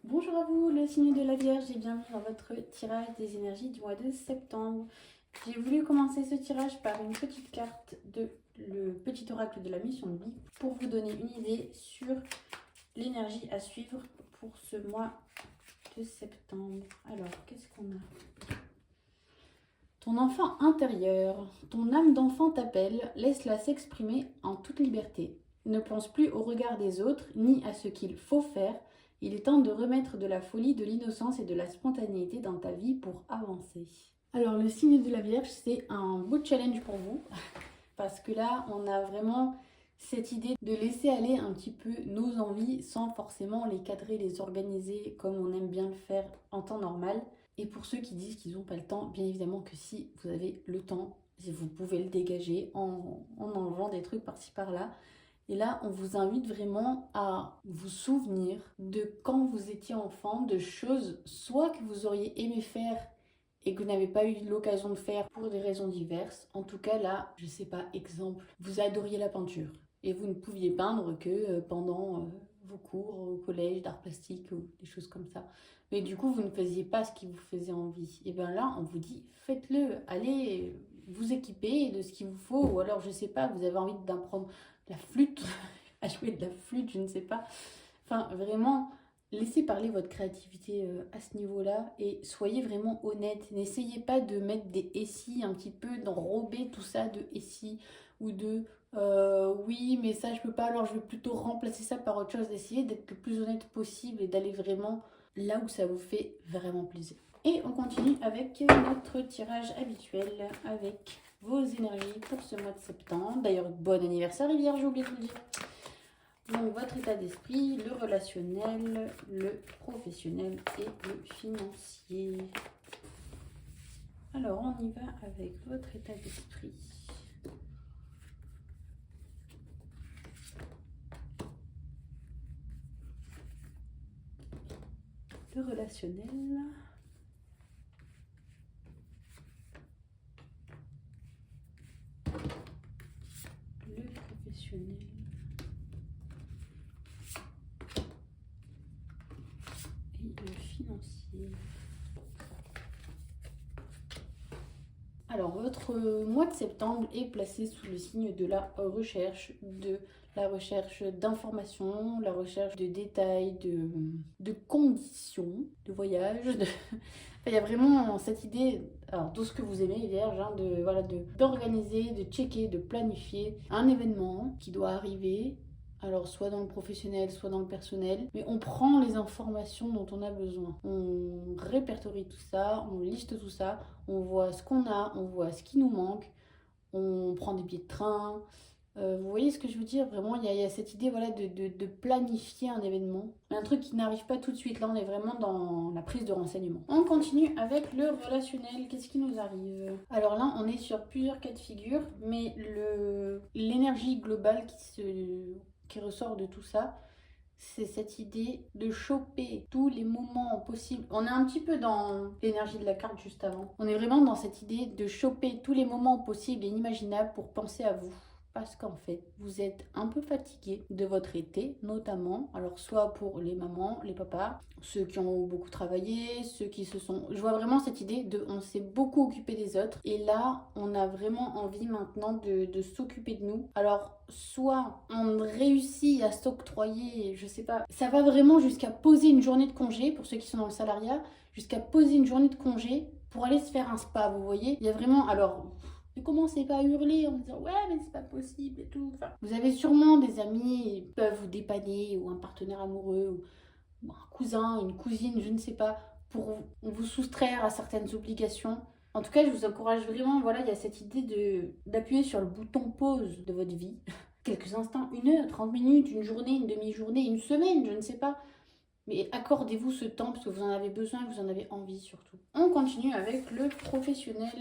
Bonjour à vous, le signe de la Vierge, et bienvenue dans votre tirage des énergies du mois de septembre. J'ai voulu commencer ce tirage par une petite carte de le petit oracle de la mission de vie pour vous donner une idée sur l'énergie à suivre pour ce mois de septembre. Alors, qu'est-ce qu'on a? Ton enfant intérieur, ton âme d'enfant t'appelle, laisse-la s'exprimer en toute liberté. Ne pense plus au regard des autres, ni à ce qu'il faut faire. Il est temps de remettre de la folie, de l'innocence et de la spontanéité dans ta vie pour avancer. Alors, le signe de la Vierge, c'est un beau challenge pour vous, parce que là, on a vraiment cette idée de laisser aller un petit peu nos envies sans forcément les cadrer, les organiser comme on aime bien le faire en temps normal. Et pour ceux qui disent qu'ils n'ont pas le temps, bien évidemment que si vous avez le temps, vous pouvez le dégager en enlevant des trucs par-ci par-là. Et là, on vous invite vraiment à vous souvenir de quand vous étiez enfant, de choses soit que vous auriez aimé faire et que vous n'avez pas eu l'occasion de faire pour des raisons diverses. En tout cas, là, je sais pas, exemple, vous adoriez la peinture et vous ne pouviez peindre que pendant vos cours au collège d'art plastique ou des choses comme ça. Mais du coup, vous ne faisiez pas ce qui vous faisait envie. Et bien là, on vous dit, faites-le, allez vous équiper de ce qu'il vous faut. Ou alors, je sais pas, vous avez envie d'apprendre la flûte, à jouer de la flûte, je ne sais pas. Enfin, vraiment, laissez parler votre créativité à ce niveau-là et soyez vraiment honnête. N'essayez pas de mettre des SI un petit peu, d'enrober tout ça de SI ou de oui, mais ça je peux pas, alors je vais plutôt remplacer ça par autre chose. Essayez d'être le plus honnête possible et d'aller vraiment là où ça vous fait vraiment plaisir. Et on continue avec notre tirage habituel avec vos énergies pour ce mois de septembre. D'ailleurs, bon anniversaire les Vierges, j'ai oublié de vous le dire. Donc votre état d'esprit, le relationnel, le professionnel et le financier. Alors on y va avec votre état d'esprit. Le relationnel. Le professionnel. Et le financier. Alors, votre mois de septembre est placé sous le signe de la recherche, d'informations, la recherche de détails, de conditions de voyage. Il y a vraiment cette idée, alors tout ce que vous aimez, les Vierges, hein, d'organiser, de checker, de planifier un événement qui doit arriver. Alors, soit dans le professionnel, soit dans le personnel. Mais on prend les informations dont on a besoin. On répertorie tout ça, on liste tout ça, on voit ce qu'on a, on voit ce qui nous manque, on prend des billets de train. Vous voyez ce que je veux dire? Vraiment, il y a cette idée voilà, de planifier un événement. Un truc qui n'arrive pas tout de suite. Là, on est vraiment dans la prise de renseignements. On continue avec le relationnel. Qu'est-ce qui nous arrive? Alors là, on est sur plusieurs cas de figure, mais l'énergie globale qui ressort de tout ça, c'est cette idée de choper tous les moments possibles. On est un petit peu dans l'énergie de la carte juste avant. On est vraiment dans cette idée de choper tous les moments possibles et inimaginables pour penser à vous. Parce qu'en fait, vous êtes un peu fatigué de votre été, notamment. Alors, soit pour les mamans, les papas, ceux qui ont beaucoup travaillé, ceux qui se sont... Je vois vraiment cette idée de... On s'est beaucoup occupé des autres. Et là, on a vraiment envie maintenant de s'occuper de nous. Alors, soit on réussit à s'octroyer, je sais pas, ça va vraiment jusqu'à poser une journée de congé, pour ceux qui sont dans le salariat, jusqu'à poser une journée de congé pour aller se faire un spa, vous voyez. Il y a vraiment... Alors... Ne commencez pas à hurler en disant ouais mais c'est pas possible et tout. Enfin, vous avez sûrement des amis qui peuvent vous dépanner ou un partenaire amoureux ou un cousin, une cousine, je ne sais pas, pour vous soustraire à certaines obligations. En tout cas, je vous encourage vraiment, voilà, il y a cette idée d'appuyer sur le bouton pause de votre vie. Quelques instants, 1 heure, 30 minutes, une journée, une demi-journée, une semaine, je ne sais pas. Mais accordez-vous ce temps parce que vous en avez besoin et vous en avez envie surtout. On continue avec le professionnel.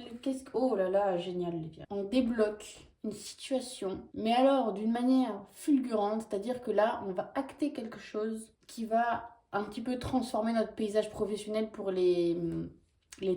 Oh là là, génial les gars. On débloque une situation, mais alors d'une manière fulgurante, c'est-à-dire que là, on va acter quelque chose qui va un petit peu transformer notre paysage professionnel pour les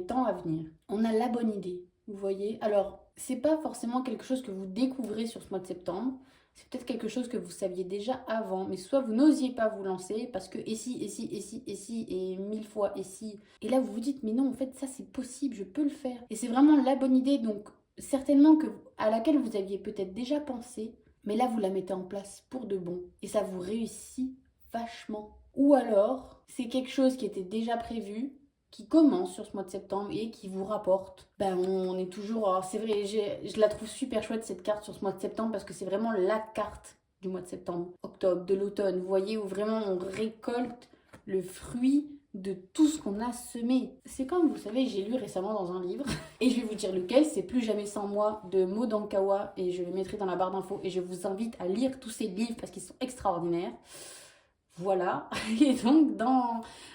temps à venir. On a la bonne idée, vous voyez. Alors, c'est pas forcément quelque chose que vous découvrez sur ce mois de septembre. C'est peut-être quelque chose que vous saviez déjà avant, mais soit vous n'osiez pas vous lancer parce que et si, et si, et si, et si, et 1000 fois et si. Et là, vous vous dites, mais non, en fait, ça c'est possible, je peux le faire. Et c'est vraiment la bonne idée, donc certainement à laquelle vous aviez peut-être déjà pensé, mais là, vous la mettez en place pour de bon. Et ça vous réussit vachement. Ou alors, c'est quelque chose qui était déjà prévu, qui commence sur ce mois de septembre et qui vous rapporte. Ben, on est toujours... Alors, c'est vrai, je la trouve super chouette cette carte sur ce mois de septembre parce que c'est vraiment la carte du mois de septembre, octobre, de l'automne. Vous voyez, où vraiment on récolte le fruit de tout ce qu'on a semé. C'est comme, vous savez, j'ai lu récemment dans un livre, et je vais vous dire lequel, c'est Plus jamais sans moi de Maud Ankawa, et je le mettrai dans la barre d'infos, et je vous invite à lire tous ces livres parce qu'ils sont extraordinaires. Voilà, et donc,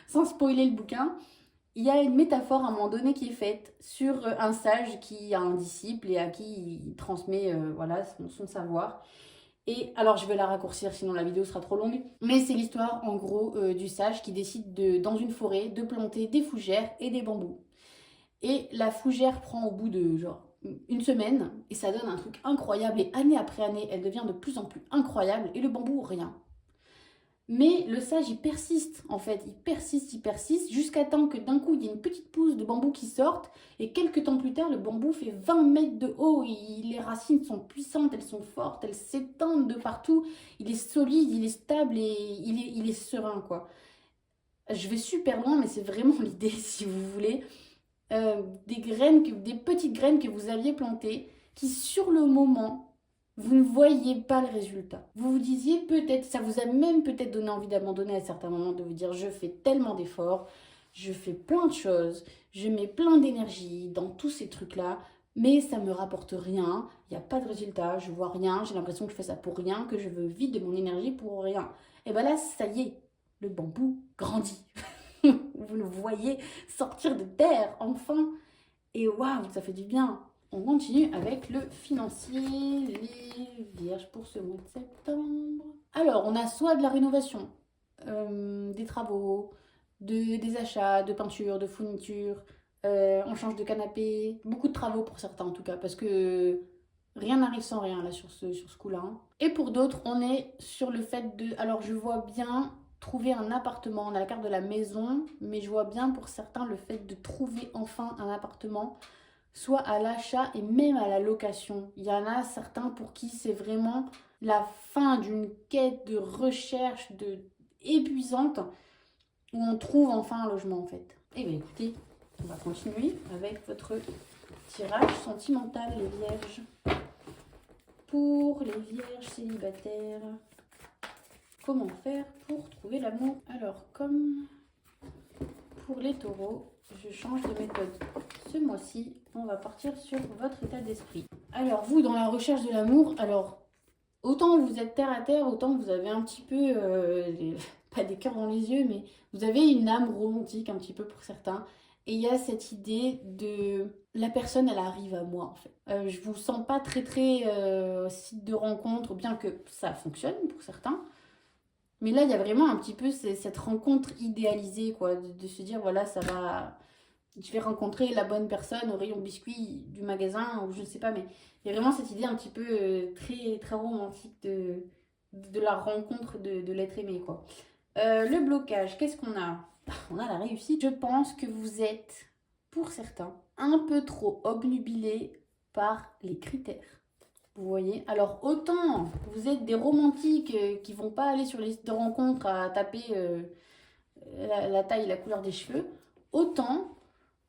sans spoiler le bouquin, il y a une métaphore à un moment donné qui est faite sur un sage qui a un disciple et à qui il transmet voilà, son savoir. Et alors, je vais la raccourcir, sinon la vidéo sera trop longue. Mais c'est l'histoire, en gros, du sage qui décide, dans une forêt, de planter des fougères et des bambous. Et la fougère prend au bout de, genre, une semaine, et ça donne un truc incroyable. Et année après année, elle devient de plus en plus incroyable. Et le bambou, rien. Mais le sage, il persiste, en fait. Il persiste, jusqu'à temps que d'un coup, il y ait une petite pousse de bambou qui sorte. Et quelques temps plus tard, le bambou fait 20 mètres de haut. Les racines sont puissantes, elles sont fortes, elles s'étendent de partout. Il est solide, il est stable et il est serein, quoi. Je vais super loin, mais c'est vraiment l'idée, si vous voulez. Des petites graines que vous aviez plantées, qui sur le moment vous ne voyez pas le résultat. Vous vous disiez peut-être, ça vous a même peut-être donné envie d'abandonner à certains moments, de vous dire je fais tellement d'efforts, je fais plein de choses, je mets plein d'énergie dans tous ces trucs-là, mais ça me rapporte rien, il n'y a pas de résultat, je vois rien, j'ai l'impression que je fais ça pour rien, que je veux vide de mon énergie pour rien. Et bien là, ça y est, le bambou grandit. Vous le voyez sortir de terre, enfin. Et waouh, ça fait du bien. On continue avec le financier, les vierges pour ce mois de septembre. Alors, on a soit de la rénovation, des travaux, des achats, de peinture, de fourniture, on change de canapé, beaucoup de travaux pour certains en tout cas, parce que rien n'arrive sans rien là sur ce coup-là, hein. Et pour d'autres, on est sur le fait de... Alors, je vois bien trouver un appartement, on a la carte de la maison, mais je vois bien pour certains le fait de trouver enfin un appartement, soit à l'achat et même à la location. Il y en a certains pour qui c'est vraiment la fin d'une quête de recherche épuisante où on trouve enfin un logement en fait. Et bien écoutez, on va continuer avec votre tirage sentimental, les vierges. Pour les vierges célibataires, comment faire pour trouver l'amour? Alors, comme pour les taureaux, je change de méthode. Ce mois-ci, on va partir sur votre état d'esprit. Alors, vous, dans la recherche de l'amour, alors, autant vous êtes terre à terre, autant vous avez un petit peu, pas des cœurs dans les yeux, mais vous avez une âme romantique un petit peu pour certains. Et il y a cette idée de la personne, elle arrive à moi en fait. Je vous sens pas très site de rencontre, bien que ça fonctionne pour certains. Mais là, il y a vraiment un petit peu cette rencontre idéalisée, quoi, de se dire, voilà, ça va, je vais rencontrer la bonne personne au rayon biscuit du magasin, ou je ne sais pas, mais il y a vraiment cette idée un petit peu très romantique de la rencontre de l'être aimé, quoi. Le blocage, qu'est-ce qu'on a? On a la réussite. Je pense que vous êtes, pour certains, un peu trop obnubilés par les critères. Vous voyez? Alors, autant vous êtes des romantiques qui vont pas aller sur les sites de rencontres à taper la taille et la couleur des cheveux, autant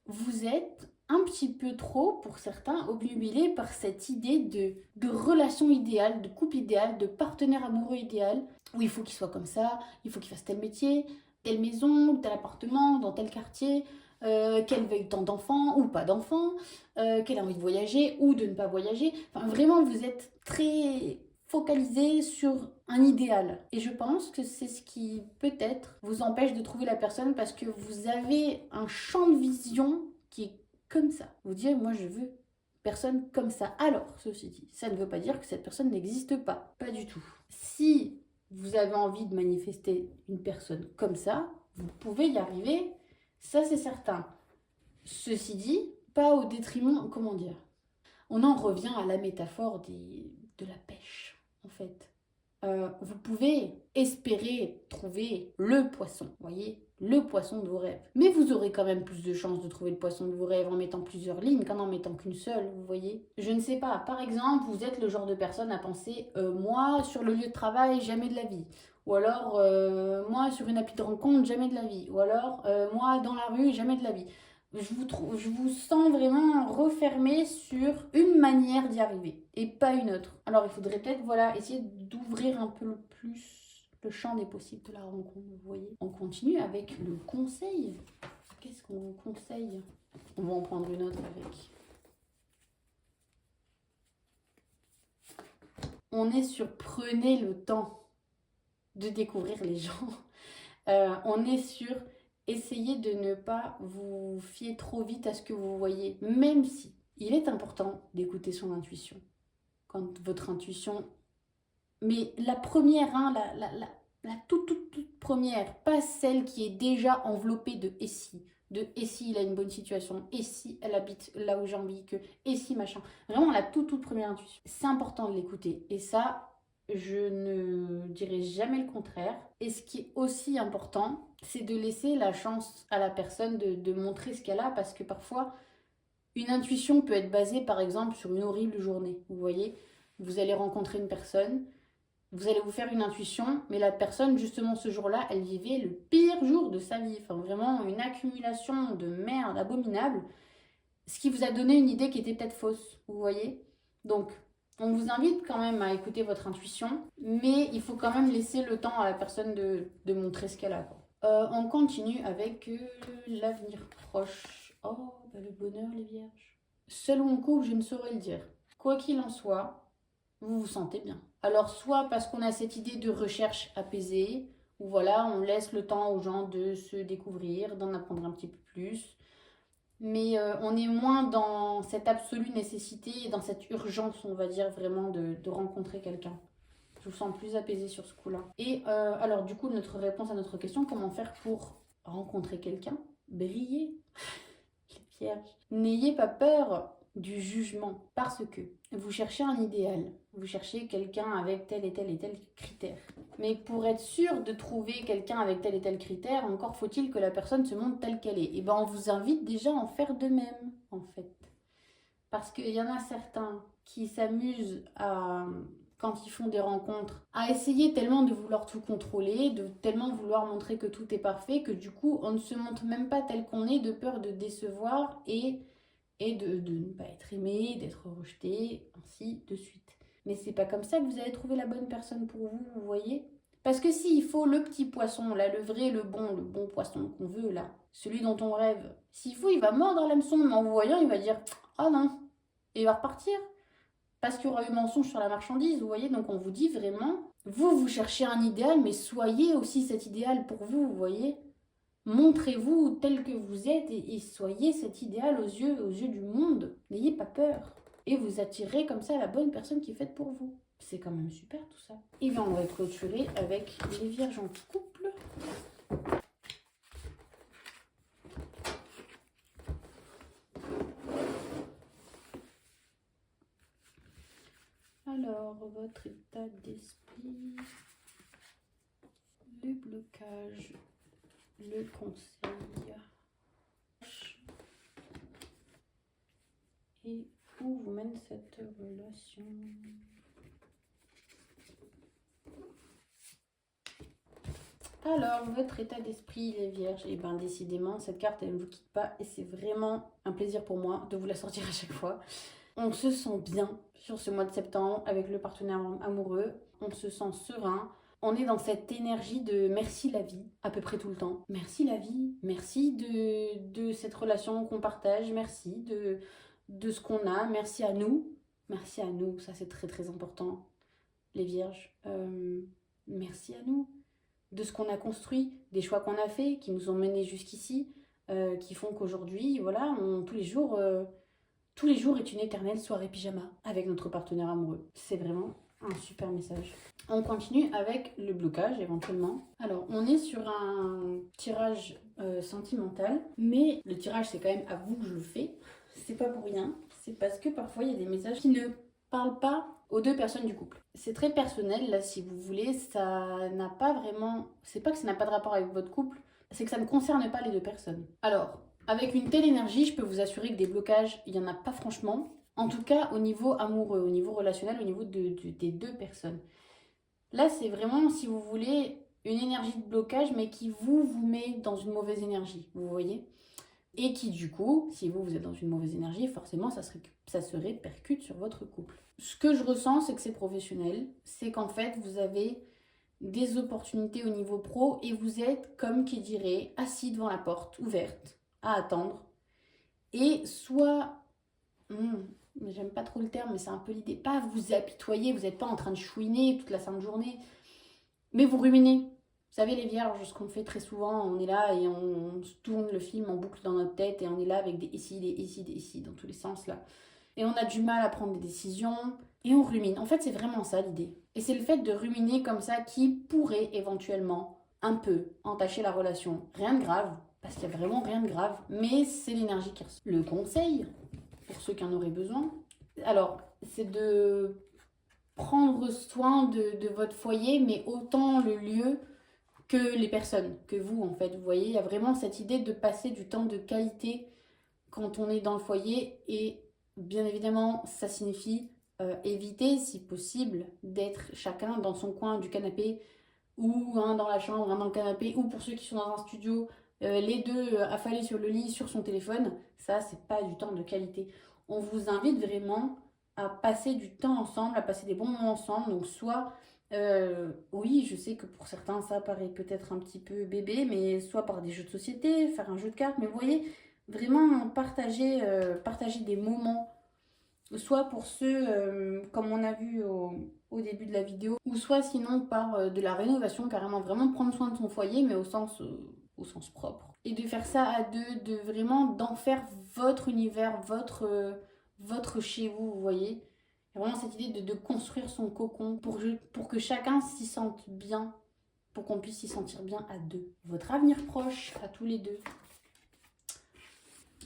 vous êtes un petit peu trop, pour certains, obnubilés par cette idée de relation idéale, de couple idéal, de partenaire amoureux idéal, où il faut qu'il soit comme ça, il faut qu'il fasse tel métier, telle maison, tel appartement, dans tel quartier, qu'elle veuille tant d'enfants ou pas d'enfants, qu'elle a envie de voyager ou de ne pas voyager. Enfin, vraiment, vous êtes très focalisé sur un idéal. Et je pense que c'est ce qui, peut-être, vous empêche de trouver la personne parce que vous avez un champ de vision qui est comme ça. Vous dites, moi, je veux personne comme ça. Alors, ceci dit, ça ne veut pas dire que cette personne n'existe pas. Pas du tout. Si vous avez envie de manifester une personne comme ça, vous pouvez y arriver, ça c'est certain. Ceci dit, pas au détriment, comment dire, on en revient à la métaphore de la pêche, en fait. vous pouvez espérer trouver le poisson, vous voyez, le poisson de vos rêves. Mais vous aurez quand même plus de chances de trouver le poisson de vos rêves en mettant plusieurs lignes qu'en mettant qu'une seule, vous voyez. Je ne sais pas, par exemple, vous êtes le genre de personne à penser moi, sur le lieu de travail, jamais de la vie. Ou alors, moi, sur une appli de rencontre, jamais de la vie. Ou alors, moi, dans la rue, jamais de la vie. Je vous sens vraiment refermé sur une manière d'y arriver et pas une autre. Alors il faudrait peut-être voilà, essayer d'ouvrir un peu le plus le champ des possibles de la rencontre, vous voyez. On continue avec le conseil. Qu'est-ce qu'on vous conseille? On va en prendre une autre avec. On est sur prenez le temps de découvrir les gens. On est sur essayez de ne pas vous fier trop vite à ce que vous voyez, même si il est important d'écouter son intuition. Quand votre intuition... Mais la première, hein, la toute première, pas celle qui est déjà enveloppée de et si. De et si il a une bonne situation, et si elle habite là où j'ai envie que, et si machin. Vraiment la toute première intuition. C'est important de l'écouter. Et ça, je ne dirai jamais le contraire. Et ce qui est aussi important, c'est de laisser la chance à la personne de montrer ce qu'elle a, parce que parfois, une intuition peut être basée par exemple sur une horrible journée. Vous voyez, vous allez rencontrer une personne, vous allez vous faire une intuition, mais la personne, justement, ce jour-là, elle vivait le pire jour de sa vie. Enfin, vraiment, une accumulation de merde abominable. Ce qui vous a donné une idée qui était peut-être fausse, vous voyez. Donc, on vous invite quand même à écouter votre intuition, mais il faut quand même laisser le temps à la personne de montrer ce qu'elle a. On continue avec l'avenir proche. Oh, bah le bonheur, les vierges. Seul mon couple, je ne saurais le dire. Quoi qu'il en soit, vous vous sentez bien. Alors, soit parce qu'on a cette idée de recherche apaisée, où voilà, on laisse le temps aux gens de se découvrir, d'en apprendre un petit peu plus, mais on est moins dans cette absolue nécessité et dans cette urgence, on va dire, vraiment de rencontrer quelqu'un. Je vous sens plus apaisé sur ce coup-là. Et alors, du coup, notre réponse à notre question, comment faire pour rencontrer quelqu'un? Briller, les vierges. N'ayez pas peur du jugement, parce que vous cherchez un idéal, vous cherchez quelqu'un avec tel et tel et tel critère. Mais pour être sûr de trouver quelqu'un avec tel et tel critère, encore faut-il que la personne se montre telle qu'elle est. Et ben on vous invite déjà à en faire de même, en fait. Parce qu'il y en a certains qui s'amusent à, quand ils font des rencontres, à essayer tellement de vouloir tout contrôler, de tellement vouloir montrer que tout est parfait, que du coup, on ne se montre même pas tel qu'on est, de peur de décevoir et de ne pas être aimé, d'être rejeté, ainsi de suite. Mais c'est pas comme ça que vous allez trouver la bonne personne pour vous, vous voyez? Parce que s'il faut le petit poisson, là, le vrai, le bon poisson qu'on veut, là, celui dont on rêve, s'il faut, il va mordre l'hameçon, mais en vous voyant, il va dire « Ah non !» et il va repartir. Parce qu'il y aura eu mensonge sur la marchandise, vous voyez? Donc on vous dit vraiment, vous cherchez un idéal, mais soyez aussi cet idéal pour vous, vous voyez? Montrez-vous tel que vous êtes et soyez cet idéal aux yeux du monde. N'ayez pas peur. Et vous attirez comme ça la bonne personne qui est faite pour vous. C'est quand même super tout ça. Et bien on va clôturer avec les vierges en couple. Alors, votre état d'esprit, le blocage, le conseil et où vous mène cette relation. Alors, votre état d'esprit, les vierges, et bien décidément, cette carte, elle ne vous quitte pas et c'est vraiment un plaisir pour moi de vous la sortir à chaque fois. On se sent bien sur ce mois de septembre avec le partenaire amoureux, on se sent serein. On est dans cette énergie de merci la vie, à peu près tout le temps. Merci la vie, merci de cette relation qu'on partage, merci de ce qu'on a, merci à nous. Merci à nous, ça c'est très très important, les vierges. Merci à nous, de ce qu'on a construit, des choix qu'on a fait, qui nous ont menés jusqu'ici, qui font qu'aujourd'hui, voilà, tous les jours est une éternelle soirée pyjama avec notre partenaire amoureux. C'est vraiment un super message. On continue avec le blocage éventuellement. Alors, on est sur un tirage sentimental, mais le tirage, c'est quand même à vous que je le fais. C'est pas pour rien. C'est parce que parfois, il y a des messages qui ne parlent pas aux deux personnes du couple. C'est très personnel, là, si vous voulez, ça n'a pas vraiment... C'est pas que ça n'a pas de rapport avec votre couple, c'est que ça ne concerne pas les deux personnes. Alors, avec une telle énergie, je peux vous assurer que des blocages, il n'y en a pas franchement. En tout cas, au niveau amoureux, au niveau relationnel, au niveau des deux personnes. Là, c'est vraiment, si vous voulez, une énergie de blocage, mais qui vous met dans une mauvaise énergie, vous voyez? Et qui, du coup, si vous êtes dans une mauvaise énergie, forcément, ça se répercute sur votre couple. Ce que je ressens, c'est que c'est professionnel. C'est qu'en fait, vous avez des opportunités au niveau pro et vous êtes, comme qui dirait, assis devant la porte, ouverte, à attendre. Et soit... mais j'aime pas trop le terme, mais c'est un peu l'idée. Pas vous apitoyer, vous n'êtes pas en train de chouiner toute la sainte journée, mais vous ruminez. Vous savez, les vierges, ce qu'on fait très souvent, on est là et on se tourne le film en boucle dans notre tête et on est là avec des ici, des ici, des ici, dans tous les sens là. Et on a du mal à prendre des décisions et on rumine. En fait, c'est vraiment ça l'idée. Et c'est le fait de ruminer comme ça qui pourrait éventuellement un peu entacher la relation. Rien de grave, parce qu'il n'y a vraiment rien de grave, mais c'est l'énergie qui ressort. Le conseil, pour ceux qui en auraient besoin, alors, c'est de prendre soin de votre foyer, mais autant le lieu que les personnes, que vous en fait. Vous voyez, il y a vraiment cette idée de passer du temps de qualité quand on est dans le foyer et bien évidemment, ça signifie éviter, si possible, d'être chacun dans son coin du canapé ou un dans la chambre, un dans le canapé, ou pour ceux qui sont dans un studio, les deux affalés sur le lit, sur son téléphone. Ça, c'est pas du temps de qualité. On vous invite vraiment à passer du temps ensemble, à passer des bons moments ensemble. Donc, soit oui, je sais que pour certains, ça paraît peut-être un petit peu bébé, mais soit par des jeux de société, faire un jeu de cartes, mais vous voyez, vraiment partager des moments, soit pour ceux, comme on a vu au début de la vidéo, ou soit sinon par de la rénovation, carrément vraiment prendre soin de son foyer, mais au sens propre. Et de faire ça à deux, de vraiment d'en faire votre univers, votre chez vous, vous voyez. Il y a vraiment cette idée de construire son cocon pour que chacun s'y sente bien, pour qu'on puisse s'y sentir bien à deux. Votre avenir proche, à tous les deux.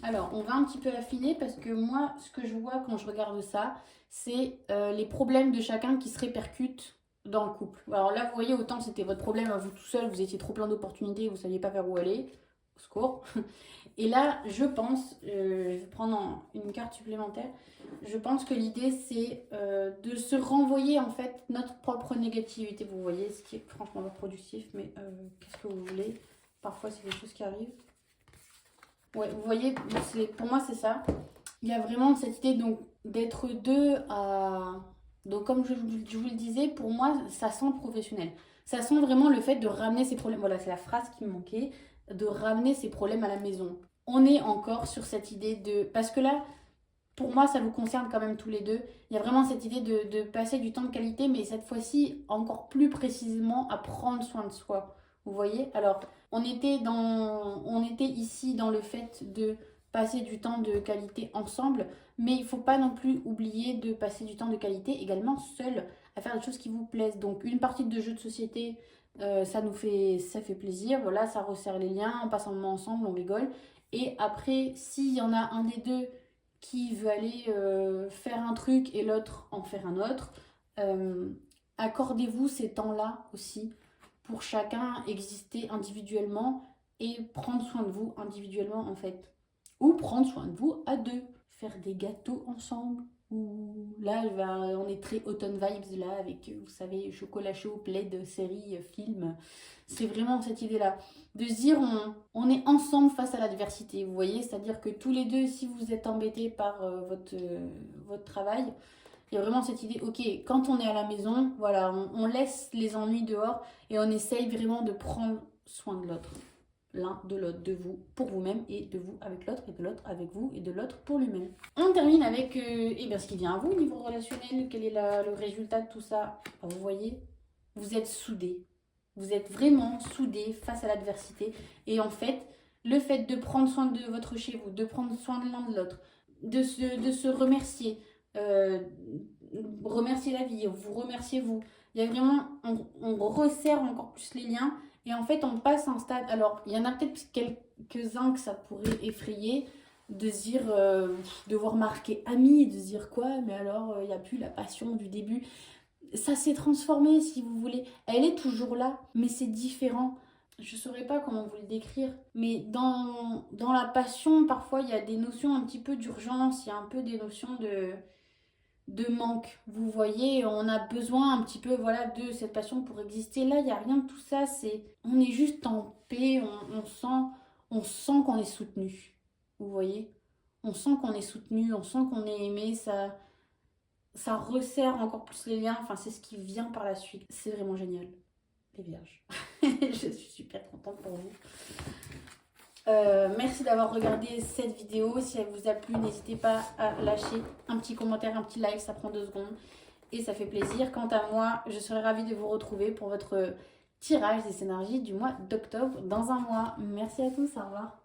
Alors, on va un petit peu affiner parce que moi, ce que je vois quand je regarde ça, c'est les problèmes de chacun qui se répercutent dans le couple. Alors là, vous voyez, autant c'était votre problème à vous tout seul, vous étiez trop plein d'opportunités, vous ne saviez pas vers où aller. Au secours. Et là, je pense, je vais prendre une carte supplémentaire, je pense que l'idée c'est de se renvoyer en fait notre propre négativité. Vous voyez, ce qui est franchement pas productif, mais qu'est-ce que vous voulez? Parfois, c'est des choses qui arrivent. Ouais, vous voyez, pour moi, c'est ça. Il y a vraiment cette idée donc d'être deux à... Donc, comme je vous le disais, pour moi, ça sent professionnel. Ça sent vraiment le fait de ramener ces problèmes. Voilà, c'est la phrase qui me manquait. De ramener ces problèmes à la maison. On est encore sur cette idée de... Parce que là, pour moi, ça vous concerne quand même tous les deux. Il y a vraiment cette idée de passer du temps de qualité, mais cette fois-ci, encore plus précisément, à prendre soin de soi. Vous voyez? Alors, on était ici dans le fait de passer du temps de qualité ensemble, mais il ne faut pas non plus oublier de passer du temps de qualité également seul, à faire des choses qui vous plaisent. Donc, une partie de jeu de société, ça fait plaisir. Voilà, ça resserre les liens, on passe un moment ensemble, on rigole. Et après, s'il y en a un des deux qui veut aller faire un truc et l'autre en faire un autre. Accordez-vous ces temps-là aussi pour chacun exister individuellement et prendre soin de vous individuellement en fait. Ou prendre soin de vous à deux. Faire des gâteaux ensemble. Ou là, on est très automne vibes là avec, vous savez, chocolat chaud, plaid, série, film. C'est vraiment cette idée-là. De se dire, on est ensemble face à l'adversité, vous voyez. C'est-à-dire que tous les deux, si vous êtes embêtés par votre travail, il y a vraiment cette idée, ok, quand on est à la maison, voilà, on laisse les ennuis dehors et on essaye vraiment de prendre soin de l'autre. L'un de l'autre, de vous pour vous-même et de vous avec l'autre et de l'autre avec vous et de l'autre pour lui-même. On termine avec ce qui vient à vous au niveau relationnel, quel est le résultat de tout ça. Vous voyez, vous êtes soudés, vous êtes vraiment soudés face à l'adversité et en fait, le fait de prendre soin de votre chez vous, de prendre soin de l'un de l'autre, de se remercier, remercier la vie, vous remerciez vous. Il y a vraiment, on resserre encore plus les liens. Et en fait, on passe un stade. Alors, il y en a peut-être quelques-uns que ça pourrait effrayer. de se dire, devoir marquer ami, de se dire quoi, mais alors il n'y a plus la passion du début. Ça s'est transformé si vous voulez. Elle est toujours là, mais c'est différent. Je saurais pas comment vous le décrire, mais dans la passion, parfois il y a des notions un petit peu d'urgence, il y a un peu des notions de manque. Vous voyez, on a besoin un petit peu voilà, de cette passion pour exister. Là, il n'y a rien de tout ça, on est juste en paix, on sent qu'on est soutenu. Vous voyez? On sent qu'on est soutenu, on sent qu'on est aimé, ça resserre encore plus les liens, enfin c'est ce qui vient par la suite. C'est vraiment génial, les vierges. Je suis super contente pour vous. Merci d'avoir regardé cette vidéo. Si elle vous a plu, n'hésitez pas à lâcher un petit commentaire, un petit like, ça prend 2 secondes et ça fait plaisir. Quant à moi, je serai ravie de vous retrouver pour votre tirage des énergies du mois d'octobre dans un mois. Merci à tous, au revoir.